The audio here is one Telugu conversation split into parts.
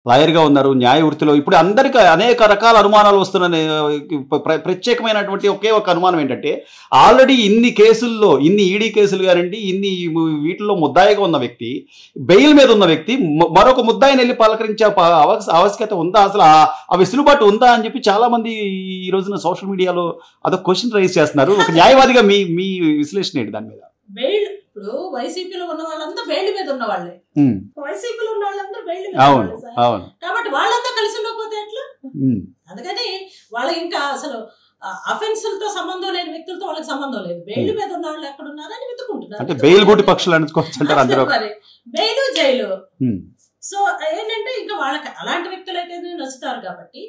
లాయర్‌గా ఉన్నారు. న్యాయ వృత్తిలో ఇప్పుడు అందరికి అనేక రకాల అనుమానాలు వస్తున్నాయి. ప్రత్యేకమైనటువంటి ఒకే ఒక అనుమానం ఏంటంటే, ఆల్రెడీ ఇన్ని కేసుల్లో, ఇన్ని ఈడీ కేసులు గానండి, ఇన్ని వీటిల్లో ముద్దాయిగా ఉన్న వ్యక్తి, బెయిల్ మీద ఉన్న వ్యక్తి మరొక ముద్దాయినెళ్లి పలకరించే ఆవశ్యకత ఉందా? అసలు ఆ వెసులుబాటు ఉందా అని చెప్పి చాలామంది ఈ రోజున సోషల్ మీడియాలో అదొక క్వెషన్ రైజ్ చేస్తున్నారు. ఒక న్యాయవాదిగా మీ విశ్లేషణ ఏంటి దాని మీద? ఇప్పుడు వైసీపీలో ఉన్న వాళ్ళంతా బెయిల్ మీద ఉన్న వాళ్ళే, వైసీపీలో ఉన్న వాళ్ళందరూ బెయిల్ మీద కాబట్టి వాళ్ళంతా కలిసి ఉండకపోతే ఎట్లా? అందుకని వాళ్ళకి ఇంకా అసలు అఫెన్సులతో సంబంధం లేని వ్యక్తులతో వాళ్ళకి సంబంధం లేదు. బెయిల్ మీద ఉన్న వాళ్ళు ఎక్కడ ఉన్నారని వెతుకుంటున్నారు. అంటే బెయిల్ గుడి పక్షులు అనుకోవచ్చు, బెయిల్ జైలు. సో ఏంటంటే ఇంకా వాళ్ళకి అలాంటి వ్యక్తులు అయితే నచ్చుతారు కాబట్టి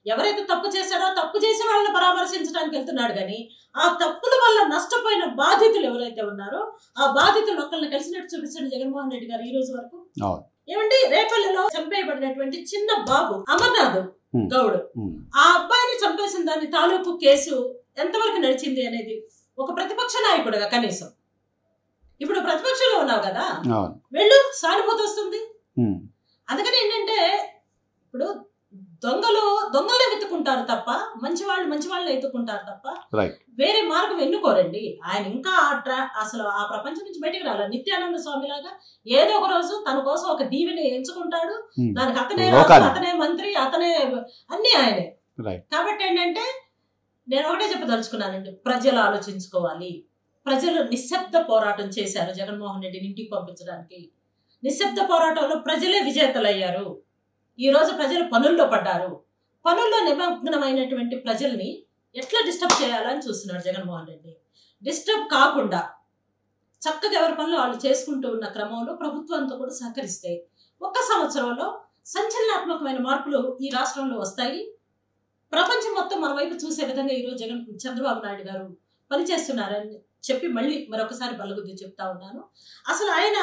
ఎవరైతే తప్పు చేశారో తప్పు చేసిన వాళ్ళని పరామర్శించడానికి వెళ్తున్నాడు. కానీ ఆ తప్పుల వల్ల నష్టపోయిన బాధితులు ఎవరైతే ఉన్నారో ఆ బాధితులు ఒక్కరిని కలిసినట్టు చూపించండి జగన్మోహన్ రెడ్డి గారు ఈ రోజు వరకు. ఏమండి, రేపల్లిలో చంపేయబడినటువంటి చిన్న బాబు అమర్నాథ్ గౌడ్, ఆ అబ్బాయిని చంపేసిన దాని తాలూకు కేసు ఎంతవరకు నడిచింది అనేది ఒక ప్రతిపక్ష నాయకుడుగా కనీసం ఇప్పుడు ప్రతిపక్షంలో ఉన్నావు కదా, వెళ్ళు, సానుభూతి వస్తుంది. అందుకని ఏంటంటే ఇప్పుడు దొంగలే వెతుకుంటారు తప్ప మంచి వాళ్ళని ఎత్తుకుంటారు తప్ప వేరే మార్గం ఎన్నుకోరండి. ఆయన ఇంకా అసలు ఆ ప్రపంచం నుంచి బయటకు రాలి. నిత్యానంద స్వామి లాగా ఏదో ఒక రోజు తన కోసం ఒక దీవిని ఎంచుకుంటాడు. దానికి అతనే రాజు, అతనే మంత్రి, అతనే అన్ని ఆయనే. కాబట్టి ఏంటంటే నేను ఒకటే చెప్పదలుచుకున్నానండి, ప్రజలు ఆలోచించుకోవాలి. ప్రజలు నిశ్శబ్ద పోరాటం చేశారు జగన్మోహన్ రెడ్డిని ఇంటికి పంపించడానికి. నిశ్శబ్ద పోరాటంలో ప్రజలే విజేతలయ్యారు. ఈ రోజు ప్రజలు పనుల్లో పడ్డారు. పనుల్లో నిమగ్నమైనటువంటి ప్రజల్ని ఎట్లా డిస్టర్బ్ చేయాలని చూస్తున్నాడు జగన్మోహన్ రెడ్డి. డిస్టర్బ్ కాకుండా చక్కగా ఎవరి పనులు వాళ్ళు చేసుకుంటూ ఉన్న క్రమంలో ప్రభుత్వంతో కూడా సహకరిస్తే 1 సంవత్సరంలో సంచలనాత్మకమైన మార్పులు ఈ రాష్ట్రంలో వస్తాయి. ప్రపంచం మొత్తం మన వైపు చూసే విధంగా ఈరోజు చంద్రబాబు నాయుడు గారు పనిచేస్తున్నారని చెప్పి మళ్ళీ మరొకసారి బల్లగుద్ది చెప్తా ఉన్నాను. అసలు ఆయన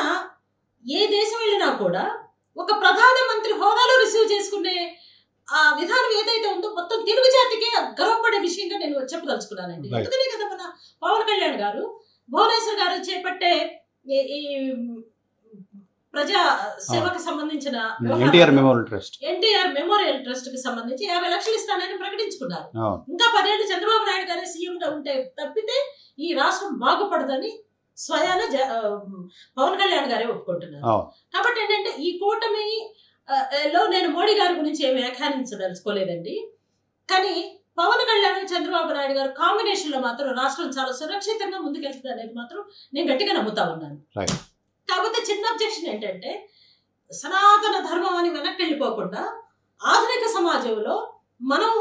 ఏ దేశం వెళ్ళినా కూడా ఒక ప్రధానమంత్రి హోదాలో రిసీవ్ చేసుకునే ఆ విధానం ఏదైతే ఉందో మొత్తం తెలుగు జాతికి గర్వపడే విషయంగా నేను చెప్పదలుచుకున్నానండి. అందుకనే కదా మన పవన్ కళ్యాణ్ గారు, భువనేశ్వర్ గారు చేపట్టే ఈ ప్రజా సేవకు సంబంధించిన ఎన్టీఆర్ మెమోరియల్ ట్రస్ట్ కి సంబంధించి 50 లక్షలు ఇస్తానని ప్రకటించుకున్నారు. ఇంకా 10 ఏళ్ళు చంద్రబాబు నాయుడు గారే సీఎంగా ఉంటే తప్పితే ఈ రాష్ట్రం బాగుపడదని స్వయాన పవన్ కళ్యాణ్ గారే ఒప్పుకుంటున్నారు. కాబట్టి ఏంటంటే ఈ కూటమి లో నేను మోడీ గారి గురించి ఏమి వ్యాఖ్యానించదలుచుకోలేదండి. కానీ పవన్ కళ్యాణ్ చంద్రబాబు నాయుడు గారు కాంబినేషన్ లో మాత్రం రాష్ట్రం చాలా సురక్షితంగా ముందుకెళ్తుంది అనేది మాత్రం నేను గట్టిగా నమ్ముతా ఉన్నాను. కాకపోతే చిన్న అబ్జెక్షన్ ఏంటంటే సనాతన ధర్మం అని వెనక్కి వెళ్ళిపోకుండా ఆధునిక సమాజంలో మనం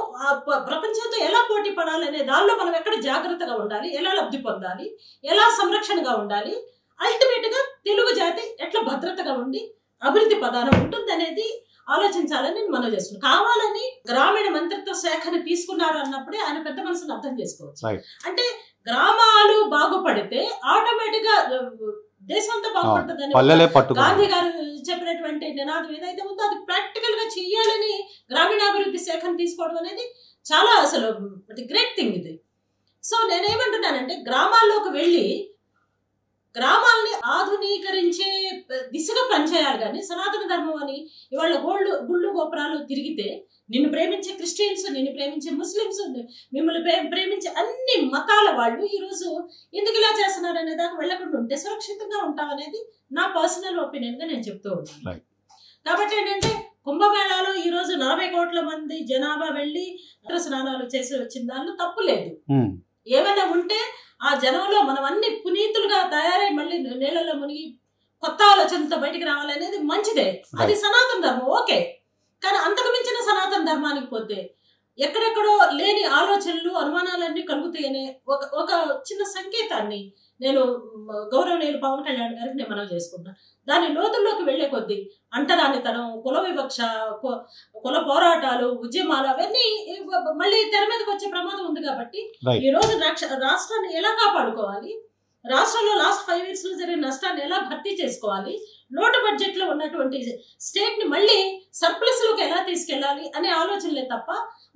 ప్రపంచంతో ఎలా పోటీ పడాలనే దానిలో మనం ఎక్కడ జాగ్రత్తగా ఉండాలి, ఎలా లబ్ధి పొందాలి, ఎలా సంరక్షణగా ఉండాలి, అల్టిమేట్ గా తెలుగు జాతి ఎట్లా భద్రతగా ఉండి అభివృద్ధి పదాన ఉంటుంది అనేది ఆలోచించాలని నేను మనవి చేస్తున్నాను. కావాలని గ్రామీణ మంత్రిత్వ శాఖని తీసుకున్నారు అన్నప్పుడే ఆయన పెద్ద మనసును అర్థం చేసుకోవచ్చు. అంటే గ్రామాలు బాగుపడితే ఆటోమేటిక్ గా దేశంతో బాగుపడుతుందని గాంధీ గారు చెప్పినటువంటి నినాదం ఏదైతే ఉందో అది ప్రాక్టికల్ గా చెయ్యాలని గ్రామీణాభివృద్ధి శాఖను తీసుకోవడం అనేది చాలా అసలు గ్రేట్ థింగ్ ఇది. సో నేనేమంటున్నానంటే గ్రామాల్లోకి వెళ్ళి గ్రామాలని ఆధునీకరించే దిశగా పనిచేయాలి. కానీ సనాతన ధర్మం అని ఇవాళ గుళ్ళు గోపురాలు తిరిగితే నిన్ను ప్రేమించే క్రిస్టియన్స్, నిన్ను ప్రేమించే ముస్లిమ్స్, మిమ్మల్ని ప్రేమించే అన్ని మతాల వాళ్ళు ఈరోజు ఎందుకు ఇలా చేస్తున్నారు అనే దాకా వెళ్లకుండా ఉంటే సురక్షితంగా ఉంటామనేది నా పర్సనల్ ఒపీనియన్ గా నేను చెప్తూ ఉన్నాను. కాబట్టి ఏంటంటే కుంభమేళాలో ఈ రోజు 40 కోట్ల మంది జనాభా వెళ్లి స్నానాలు చేసి వచ్చిన దానిలో తప్పు లేదు. ఏమైనా ఉంటే ఆ జనంలో మనం అన్ని పునీతులుగా తయారై మళ్ళీ నీళ్ళలో మునిగి కొత్త ఆలోచనతో బయటికి రావాలనేది మంచిదే, అది సనాతన ధర్మం, ఓకే. కానీ అంతకు మించిన సనాతన ధర్మానికి పోతే ఎక్కడెక్కడో లేని ఆలోచనలు అనుమానాలన్నీ కలుగుతాయనే ఒక చిన్న సంకేతాన్ని నేను గౌరవనీయులు పవన్ కళ్యాణ్ గారికి నేను మనవి చేసుకుంటున్నాను. దాని లోతుల్లోకి వెళ్లే కొద్దీ అంటరానితనం, కుల వివక్ష, కుల పోరాటాలు, ఉద్యమాలు అవన్నీ మళ్ళీ తెర మీదకి వచ్చే ప్రమాదం ఉంది. కాబట్టి ఈ రోజు రాష్ట్రాన్ని ఎలా కాపాడుకోవాలి, రాష్ట్రంలో లాస్ట్ 5 years లో జరిగిన నష్టాన్ని ఎలా భర్తీ చేసుకోవాలి, లోటు బడ్జెట్ లో ఉన్నటువంటి స్టేట్ ని మళ్ళీ సర్ప్లస్ లోకి ఎలా తీసుకెళ్లాలి అనే ఆలోచనలే తప్ప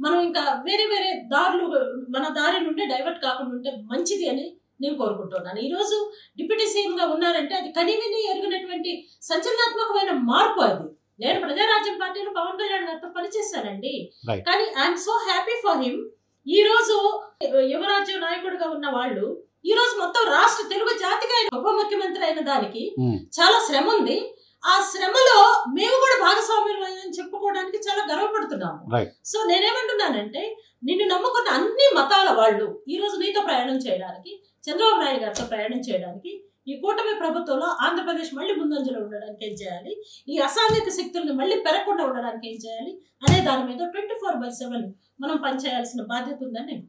మనం ఇంకా వేరే దారులు మన దారి నుండి డైవర్ట్ కాకుండా ఉంటే మంచిది అని నేను కోరుకుంటున్నాను. ఈరోజు డిప్యూటీ సీఎం గా ఉన్నారంటే అది కనీవిని ఎరిగినటువంటి సంచలనాత్మకమైన మార్పు. అది నేను ప్రజారాజ్యం పార్టీలో పవన్ కళ్యాణ్ గారితో పనిచేశానండి. Right. కానీ I'm so happy for him. ఈ రోజు యువరాజ్యం నాయకుడిగా ఉన్న వాళ్ళు ఈ రోజు మొత్తం రాష్ట్ర తెలుగు జాతికి ఆయన ఉప ముఖ్యమంత్రి అయిన దానికి చాలా శ్రమ ఉంది. ఆ శ్రమలో మేము కూడా భాగస్వామ్యం అని చెప్పుకోవడానికి చాలా గర్వపడుతున్నాము. సో నేనేమంటున్నానంటే, నిన్ను నమ్ముకున్న అన్ని మతాల వాళ్ళు ఈ రోజు నీతో ప్రయాణం చేయడానికి, చంద్రబాబు నాయుడు గారితో ప్రయాణం చేయడానికి, ఈ కూటమి ప్రభుత్వంలో ఆంధ్రప్రదేశ్ మళ్ళీ ముందంజలో ఉండడానికి ఏం చేయాలి, ఈ అసాంఘిక శక్తులను మళ్ళీ పెరగకుండా ఉండడానికి ఏం చేయాలి అనే దాని మీద 24/7 మనం పనిచేయాల్సిన బాధ్యత ఉందని నేను